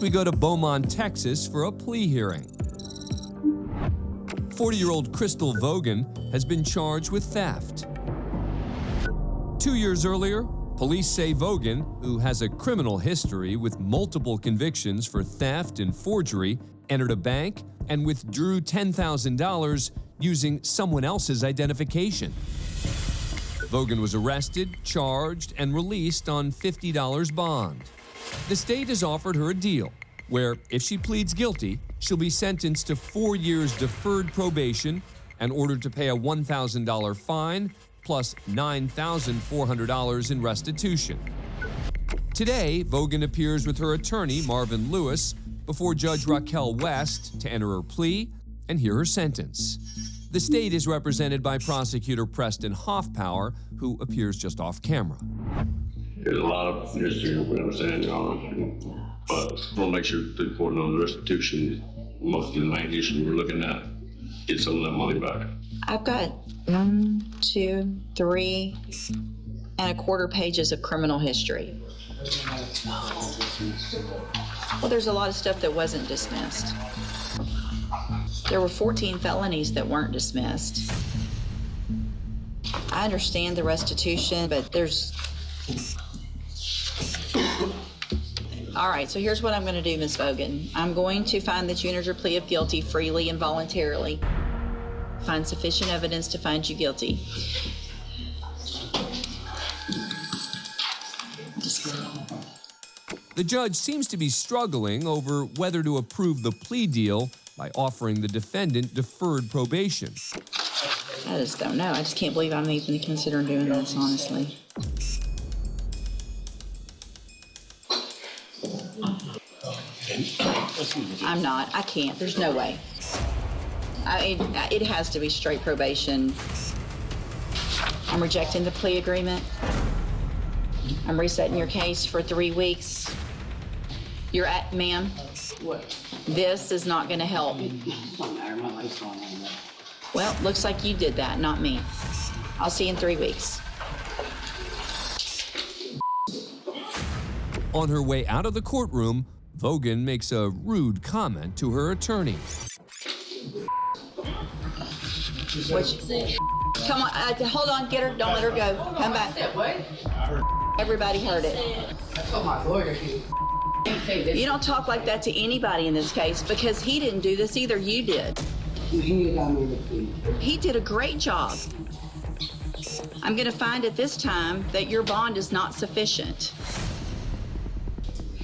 We go to Beaumont, Texas for a plea hearing. 40-year-old Crystal Vogan has been charged with theft. 2 years earlier, police say Vogan, who has a criminal history with multiple convictions for theft and forgery, entered a bank and withdrew $10,000 using someone else's identification. Vogan was arrested, charged, and released on $50 bond. The state has offered her a deal where, if she pleads guilty, she'll be sentenced to 4 years deferred probation and ordered to pay a $1,000 fine plus $9,400 in restitution. Today, Vogan appears with her attorney, Marvin Lewis, before Judge Raquel West to enter her plea and hear her sentence. The state is represented by prosecutor Preston Hoffpower, who appears just off camera. There's a lot of history, we understand, Your Honor, but we'll make sure the court knows the restitution, most of the main issue we're looking at, get some of that money back. I've got 1, 2, 3 and a quarter pages of criminal history. Well, there's a lot of stuff that wasn't dismissed. There were 14 felonies that weren't dismissed. I understand the restitution, but there's... All right, so here's what I'm going to do, Ms. Vogan. I'm going to find that you entered your plea of guilty freely and voluntarily. Find sufficient evidence to find you guilty. The judge seems to be struggling over whether to approve the plea deal by offering the defendant deferred probation. I just don't know. I just can't believe I'm even considering doing this, honestly. I'm not. I can't. There's no way. It has to be straight probation. I'm rejecting the plea agreement. I'm resetting your case for 3 weeks. You're at, ma'am? What? This is not going to help. It doesn't matter. My life's on that. Well, looks like you did that, not me. I'll see you in 3 weeks. On her way out of the courtroom, Vogan makes a rude comment to her attorney. Come on, hold on, get her, don't let her go. Come back. Everybody heard it. I told my lawyer You don't talk like that to anybody in this case because he didn't do this either, you did. He did a great job. I'm gonna find at this time that your bond is not sufficient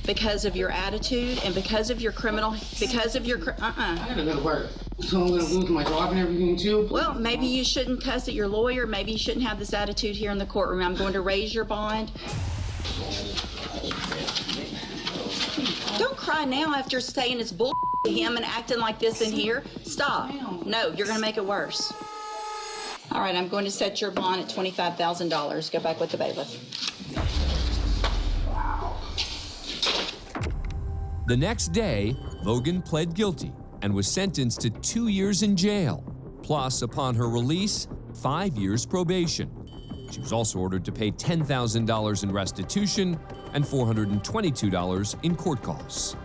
because of your attitude and because of your criminal, because of your, I gotta go to work. So I'm gonna lose my job and everything too? Well, maybe you shouldn't cuss at your lawyer. Maybe you shouldn't have this attitude here in the courtroom. I'm going to raise your bond. Don't cry now after saying it's bull to him and acting like this in here. Stop. No, you're gonna make it worse. All right, I'm going to set your bond at $25,000. Go back with the bailiff. The next day, Vogan pled guilty and was sentenced to 2 years in jail, plus, upon her release, 5 years probation. She was also ordered to pay $10,000 in restitution and $422 in court costs.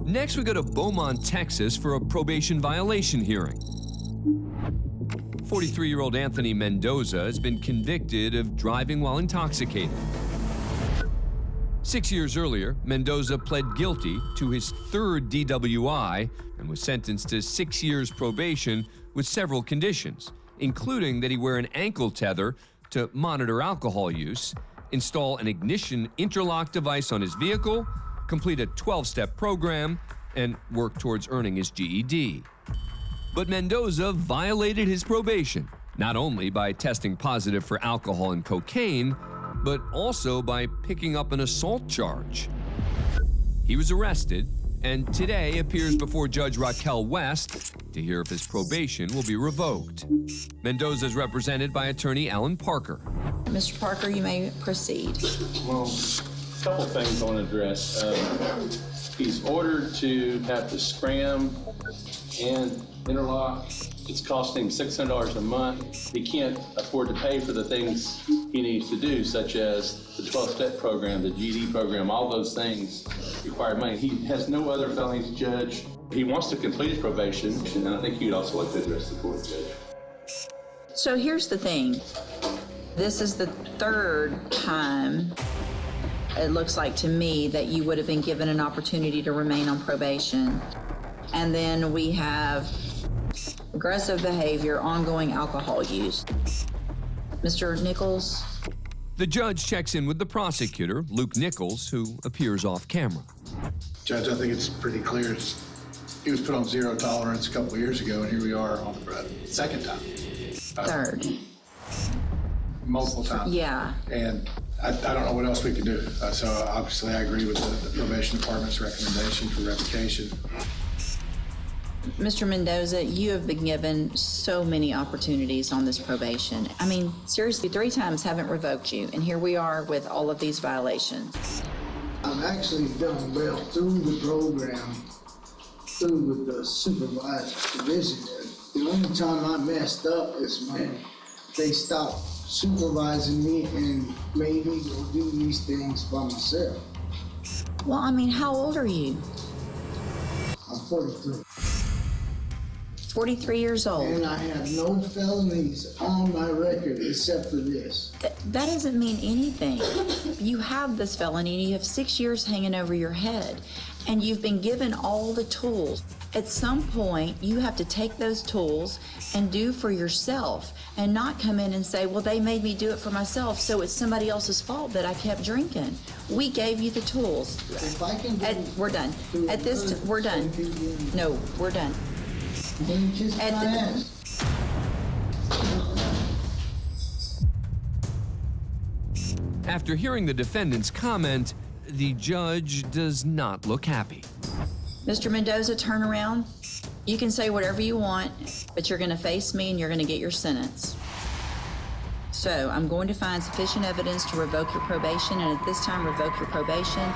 Next, we go to Beaumont, Texas for a probation violation hearing. 43-year-old Anthony Mendoza has been convicted of driving while intoxicated. 6 years earlier, Mendoza pled guilty to his third DWI and was sentenced to 6 years probation with several conditions, including that he wear an ankle tether to monitor alcohol use, install an ignition interlock device on his vehicle, complete a 12-step program, and work towards earning his GED. But Mendoza violated his probation, not only by testing positive for alcohol and cocaine, but also by picking up an assault charge. He was arrested and today appears before Judge Raquel West to hear if his probation will be revoked. Mendoza is represented by attorney Alan Parker. Mr. Parker, you may proceed. Well, Couple things I want to address. He's ordered to have the scram and interlock. It's costing $600 a month. He can't afford to pay for the things he needs to do, such as the 12-step program, the GD program, all those things require money. He has no other felonies, Judge. He wants to complete his probation, and I think you'd also like to address the court, Judge. So here's the thing. This is the third time, it looks like to me, that you would have been given an opportunity to remain on probation. And then we have aggressive behavior, ongoing alcohol use. Mr. Nichols? The judge checks in with the prosecutor, Luke Nichols, who appears off camera. Judge, I think it's pretty clear. He was put on zero tolerance a couple of years ago, and here we are on the second time. Third. Multiple times. Yeah. And I don't know what else we can do. So obviously I agree with the probation department's recommendation for revocation. Mr. Mendoza, you have been given so many opportunities on this probation. I mean, seriously, 3 times haven't revoked you, and here we are with all of these violations. I've actually done well through the program, through with the supervised division. The only time I messed up is when they stopped supervising me and made me go do these things by myself. Well, I mean, how old are you? I'm 43. 43 years old. And I have no felonies on my record except for this. That doesn't mean anything. You have this felony and you have 6 years hanging over your head, and you've been given all the tools. At some point, you have to take those tools and do for yourself and not come in and say, well, they made me do it for myself, so it's somebody else's fault that I kept drinking. We gave you the tools. If I can We're done. At this, we're done. No, we're done. Then kiss my ass. After hearing the defendant's comment, the judge does not look happy. Mr. Mendoza, turn around. You can say whatever you want, but you're going to face me and you're going to get your sentence. So I'm going to find sufficient evidence to revoke your probation, and at this time revoke your probation.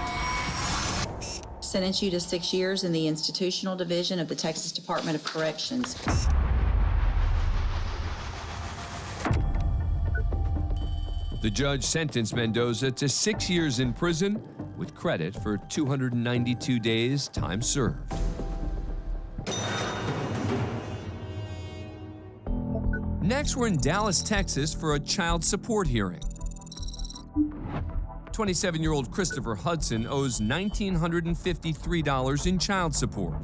Sentence you to 6 years in the institutional division of the Texas Department of Corrections. The judge sentenced Mendoza to 6 years in prison with credit for 292 days time served. Next, we're in Dallas, Texas for a child support hearing. 27-year-old Christopher Hudson owes $1,953 in child support.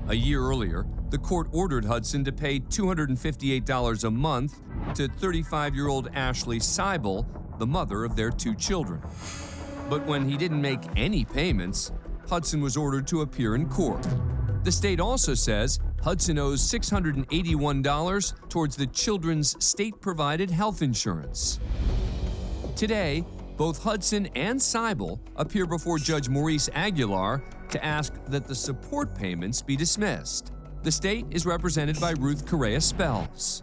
A year earlier, the court ordered Hudson to pay $258 a month to 35-year-old Ashley Seibel, the mother of their 2 children. But when he didn't make any payments, Hudson was ordered to appear in court. The state also says Hudson owes $681 towards the children's state-provided health insurance. Today, both Hudson and Seibel appear before Judge Maurice Aguilar to ask that the support payments be dismissed. The state is represented by Ruth Correa-Spells.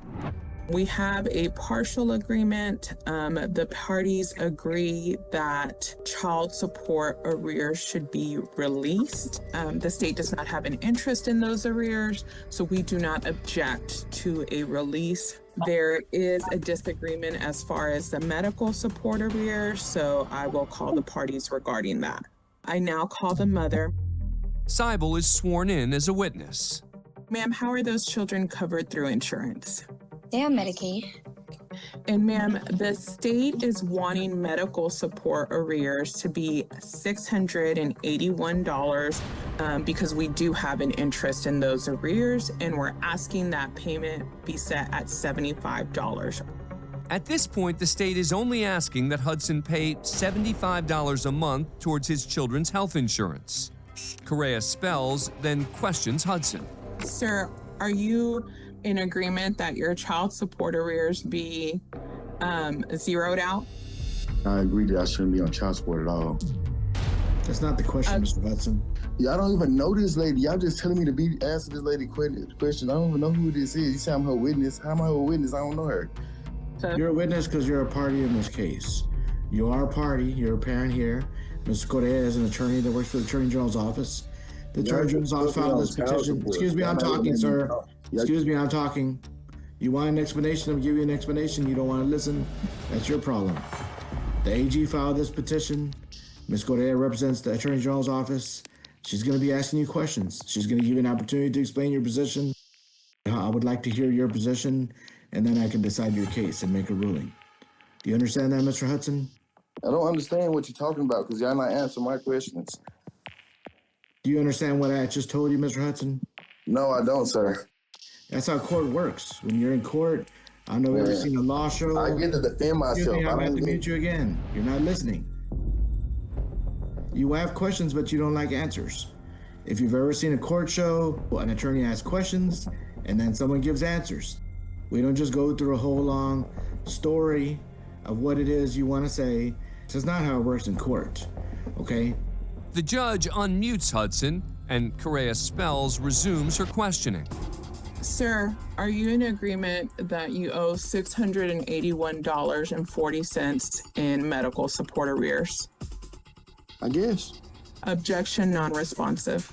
We have a partial agreement. The parties agree that child support arrears should be released. The state does not have an interest in those arrears, so we do not object to a release. There is a disagreement as far as the medical support arrears, so I will call the parties regarding that. I now call the mother. Seibel is sworn in as a witness. Ma'am, how are those children covered through insurance? They have Medicaid. And ma'am, the state is wanting medical support arrears to be $681 because we do have an interest in those arrears, and we're asking that payment be set at $75. At this point, the state is only asking that Hudson pay $75 a month towards his children's health insurance. Correa-Spells then questions Hudson. Sir, are you in agreement that your child support arrears be zeroed out? I agree that I shouldn't be on child support at all. That's not the question, Mr. Hudson. Yeah, I don't even know this lady. Y'all just telling me to be answer this lady question. I don't even know who this is. You say I'm her witness. How am I her witness? I don't know her. You're a witness because you're a party in this case. You are a party. You're a parent here. Mr. Correa is an attorney that works for the Attorney General's office. The Attorney General's office filed this petition. Excuse me, I'm talking, sir. Excuse me, I'm talking. You want an explanation? I'll give you an explanation. You don't want to listen? That's your problem. The AG filed this petition. Ms. Correa represents the Attorney General's office. She's going to be asking you questions. She's going to give you an opportunity to explain your position. I would like to hear your position, and then I can decide your case and make a ruling. Do you understand that, Mr. Hudson? I don't understand what you're talking about because y'all not answering my questions. Do you understand what I just told you, Mr. Hudson? No, I don't, sir. That's how court works. When you're in court, I don't know if you've ever seen a law show. I get to defend myself. I'm going to have to mute you again. You're not listening. You have questions, but you don't like answers. If you've ever seen a court show, an attorney asks questions, and then someone gives answers. We don't just go through a whole long story of what it is you want to say. That's not how it works in court, okay? The judge unmutes Hudson, and Correa Spells resumes her questioning. Sir, are you in agreement that you owe $681.40 in medical support arrears? I guess. Objection non-responsive.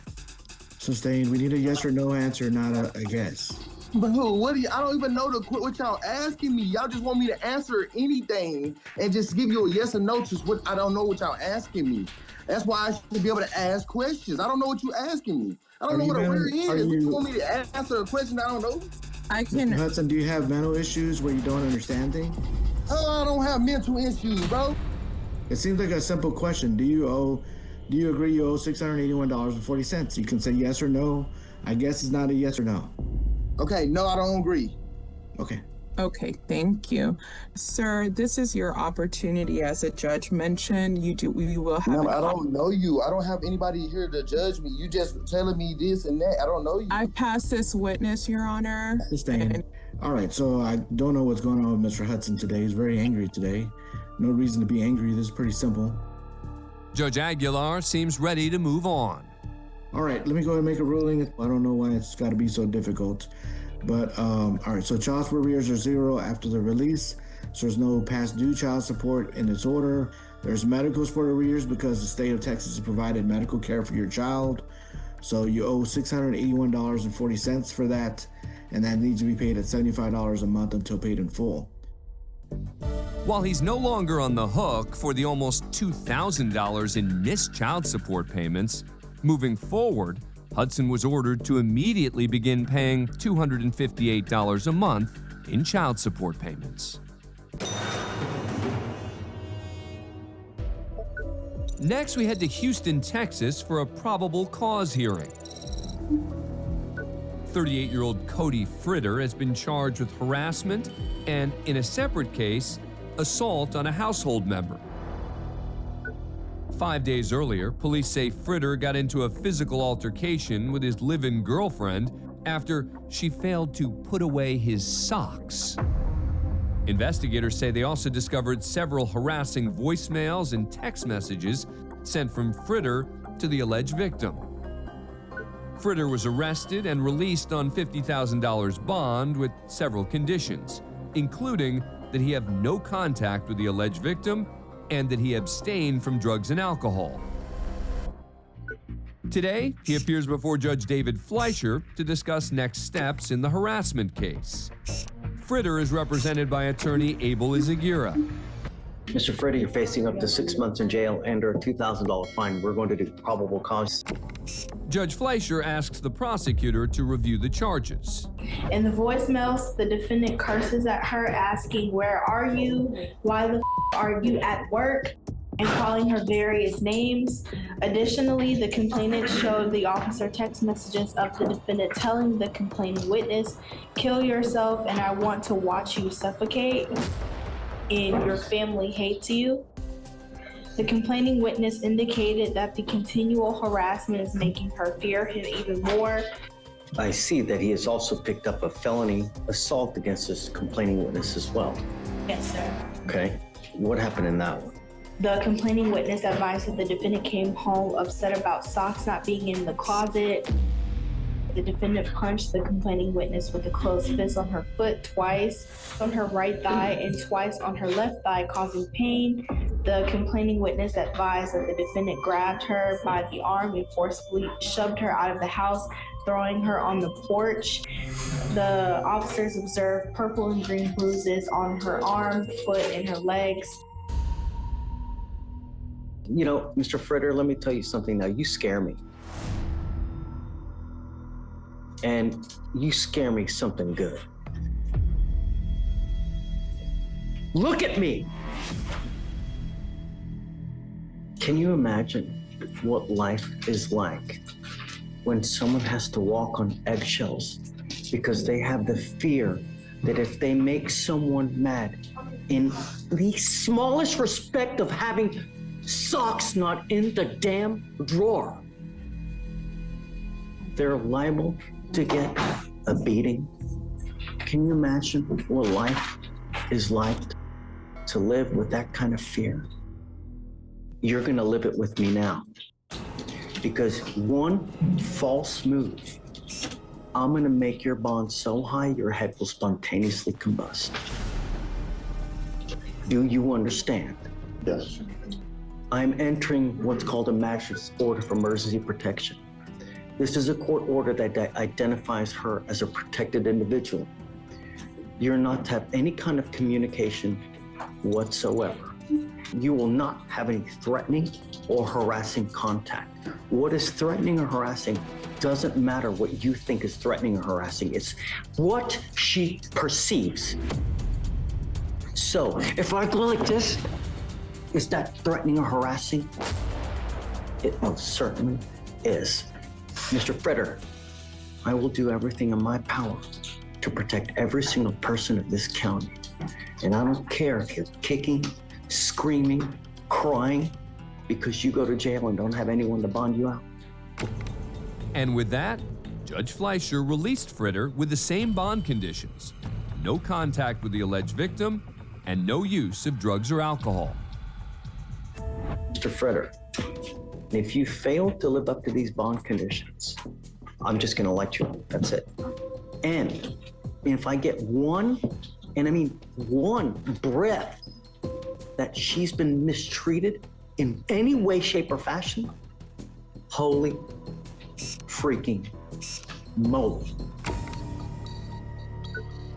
Sustained. We need a yes or no answer, not a guess. Bro, what do you, I don't even know what y'all asking me. Y'all just want me to answer anything and just give you a yes or no to what I don't know what y'all asking me. That's why I should be able to ask questions. I don't know what you asking me. I don't know what a rear is. You want me to answer a question I don't know? Mr. Hudson, do you have mental issues where you don't understand things? Oh, I don't have mental issues, bro. It seems like a simple question. Do you agree you owe $681.40? You can say yes or no. I guess it's not a yes or no. Okay, no, I don't agree. Okay. Okay, thank you. Sir, this is your opportunity as a judge mentioned. You will have I don't know you. I don't have anybody here to judge me. You just telling me this and that. I don't know you. I pass this witness, Your Honor. All right, so I don't know what's going on with Mr. Hudson today. He's very angry today. No reason to be angry. This is pretty simple. Judge Aguilar seems ready to move on. All right, let me go ahead and make a ruling. I don't know why it's got to be so difficult. But, all right, so child support arrears are zero after the release. So there's no past due child support in its order. There's medical support arrears because the state of Texas has provided medical care for your child. So you owe $681.40 for that, and that needs to be paid at $75 a month until paid in full. While he's no longer on the hook for the almost $2,000 in missed child support payments, moving forward, Hudson was ordered to immediately begin paying $258 a month in child support payments. Next, we head to Houston, Texas for a probable cause hearing. 38-year-old Cody Fritter has been charged with harassment and, in a separate case, assault on a household member. 5 days earlier, police say Fritter got into a physical altercation with his live-in girlfriend after she failed to put away his socks. Investigators say they also discovered several harassing voicemails and text messages sent from Fritter to the alleged victim. Fritter was arrested and released on $50,000 bond with several conditions, including that he have no contact with the alleged victim and that he abstain from drugs and alcohol. Today, he appears before Judge David Fleischer to discuss next steps in the harassment case. Fritter is represented by attorney Abel Izagira. Mr. Fritter, you're facing up to 6 months in jail and or a $2,000 fine. We're going to do probable cause. Judge Fleischer asks the prosecutor to review the charges. In the voicemails, the defendant curses at her, asking, "Where are you? Why the are you at work?" and calling her various names. Additionally, the complainant showed the officer text messages of the defendant telling the complaining witness, "Kill yourself and I want to watch you suffocate, and your family hates you." The complaining witness indicated that the continual harassment is making her fear him even more. I see that he has also picked up a felony assault against this complaining witness as well. Yes, sir. Okay, what happened in that one? The complaining witness advised that the defendant came home upset about socks not being in the closet. The defendant punched the complaining witness with a closed fist on her foot twice, on her right thigh, and twice on her left thigh, causing pain. The complaining witness advised that the defendant grabbed her by the arm and forcefully shoved her out of the house, throwing her on the porch. The officers observed purple and green bruises on her arm, foot, and her legs. You know, Mr. Fritter, let me tell you something now. You scare me. And you scare me something good. Look at me! Can you imagine what life is like when someone has to walk on eggshells because they have the fear that if they make someone mad in the smallest respect of having socks not in the damn drawer, they're liable to get a beating? Can you imagine what life is like to live with that kind of fear? You're gonna live it with me now. Because one false move, I'm gonna make your bond so high your head will spontaneously combust. Do you understand? Yes. I'm entering what's called a magistrate's order for emergency protection. This is a court order that identifies her as a protected individual. You're not to have any kind of communication whatsoever. You will not have any threatening or harassing contact. What is threatening or harassing doesn't matter what you think is threatening or harassing. It's what she perceives. So if I go like this, is that threatening or harassing? It most certainly is. Mr. Fritter, I will do everything in my power to protect every single person of this county. And I don't care if you're kicking, screaming, crying, because you go to jail and don't have anyone to bond you out. And with that, Judge Fleischer released Fritter with the same bond conditions: no contact with the alleged victim and no use of drugs or alcohol. Mr. Fritter, if you fail to live up to these bond conditions, I'm just gonna let you out. That's it. And if I get one, and I mean one breath that she's been mistreated in any way, shape, or fashion, holy freaking moly.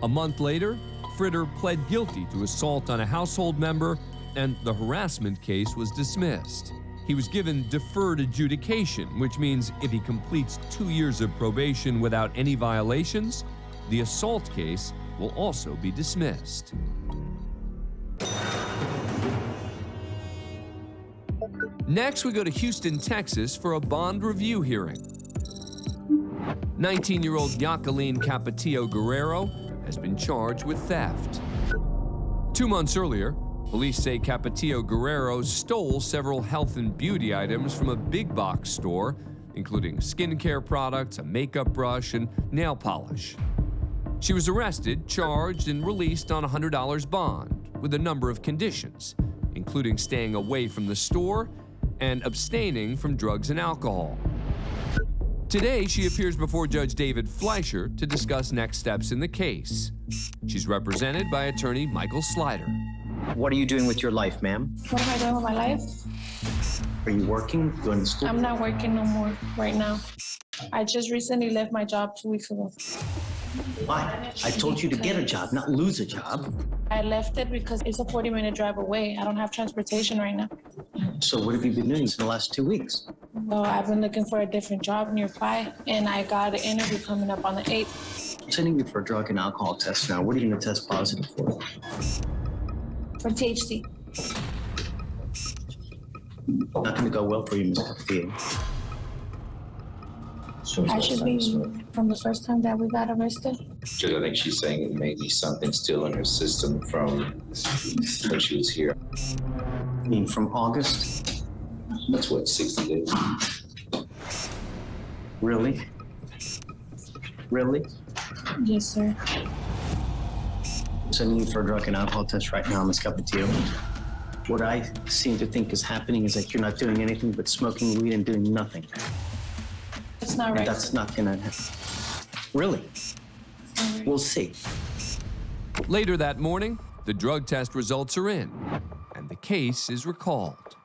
A month later, Fritter pled guilty to assault on a household member, and the harassment case was dismissed. He was given deferred adjudication, which means if he completes 2 years of probation without any violations, the assault case will also be dismissed. Next, we go to Houston, Texas for a bond review hearing. 19-year-old Jacqueline Capetillo Guerrero has been charged with theft. 2 months earlier, police say Capetillo Guerrero stole several health and beauty items from a big box store, including skincare products, a makeup brush, and nail polish. She was arrested, charged, and released on a $100 bond with a number of conditions, including staying away from the store and abstaining from drugs and alcohol. Today, she appears before Judge David Fleischer to discuss next steps in the case. She's represented by attorney Michael Slider. What are you doing with your life, ma'am? What am I doing with my life? Are you working, going to school? I'm not working no more right now. I just recently left my job 2 weeks ago. Why? I told you to get a job, not lose a job. I left it because it's a 40-minute drive away. I don't have transportation right now. So what have you been doing in the last 2 weeks? Well, I've been looking for a different job nearby, and I got an interview coming up on the 8th. I'm sending you for a drug and alcohol test now. What are you going to test positive for? For THC. Not going to go well for you, Ms. Castillo. I should be from the first time that we got arrested. Because I think she's saying it may be something still in her system from when she was here. You mean from August? That's what, 60 days? Really? Really? Yes, sir. I'm sending you for a drug and alcohol test right now, Ms. Capetillo. What I seem to think is happening is that you're not doing anything but smoking weed and doing nothing. It's not right. And that's not gonna happen. Really? We'll see. Later that morning, the drug test results are in, and and the case is recalled.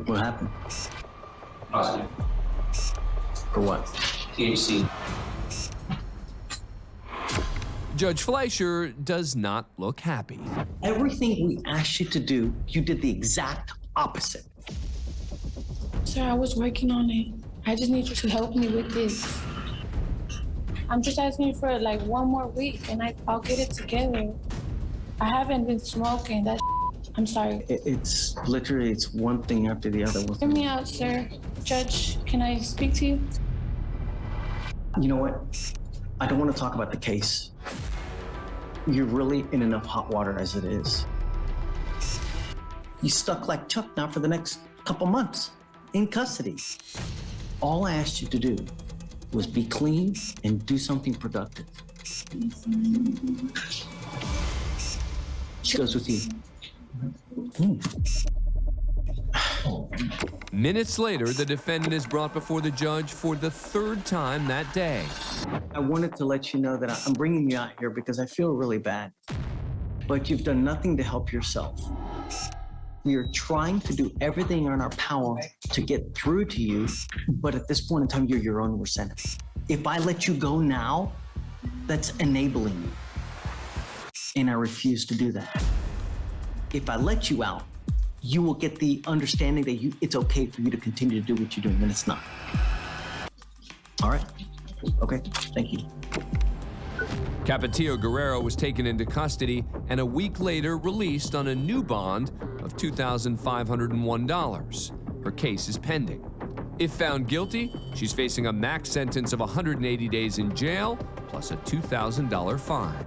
What happened? Positive. For what? THC. Judge Fleischer does not look happy. Everything we asked you to do, you did the exact opposite. Sir, I was working on it. I just need you to help me with this. I'm just asking you for like 1 more week and I'll get it together. I haven't been smoking. I'm sorry. It's literally, it's one thing after the other. Hear me out, sir. Judge, can I speak to you? You know what? I don't want to talk about the case. You're really in enough hot water as it is. You stuck like Chuck now for the next couple months in custody. All I asked you to do was be clean and do something productive. She goes with you. Minutes later, the defendant is brought before the judge for the 3rd time that day. I wanted to let you know that I'm bringing you out here because I feel really bad, but you've done nothing to help yourself. We are trying to do everything in our power to get through to you, but at this point in time, you're your own worst enemy. If I let you go now, that's enabling you, and I refuse to do that. If I let you out, you will get the understanding that it's okay for you to continue to do what you're doing, and it's not. All right? Okay, thank you. Capetillo Guerrero was taken into custody and a week later released on a new bond of $2,501. Her case is pending. If found guilty, she's facing a max sentence of 180 days in jail plus a $2,000 fine.